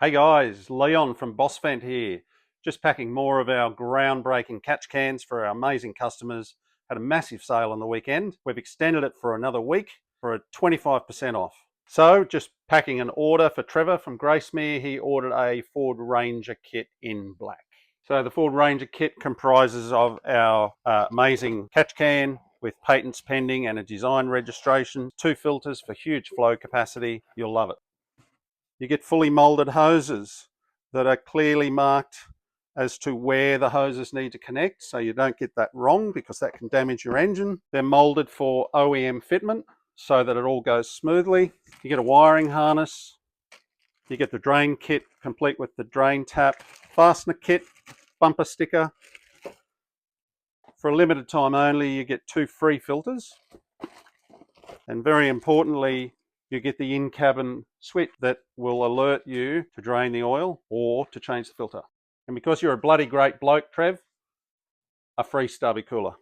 Hey guys, Leon from Boss Vent here. Just packing more of our groundbreaking catch cans for our amazing customers. Had a massive sale on the weekend. We've extended it for another week for a 25% off. So just packing an order for Trevor from Gracemere. He ordered a Ford Ranger kit in black. So the Ford Ranger kit comprises of our amazing catch can with patents pending and a design registration, 2 filters for huge flow capacity. You'll love it. You get fully molded hoses that are clearly marked as to where the hoses need to connect, so you don't get that wrong because that can damage your engine. They're molded for OEM fitment so that it all goes smoothly. You get a wiring harness. You get the drain kit complete with the drain tap, fastener kit, bumper sticker. For a limited time only, you get 2 free filters. And very importantly, you get the in-cabin switch that will alert you to drain the oil or to change the filter. And because you're a bloody great bloke, Trev, a free stubby cooler.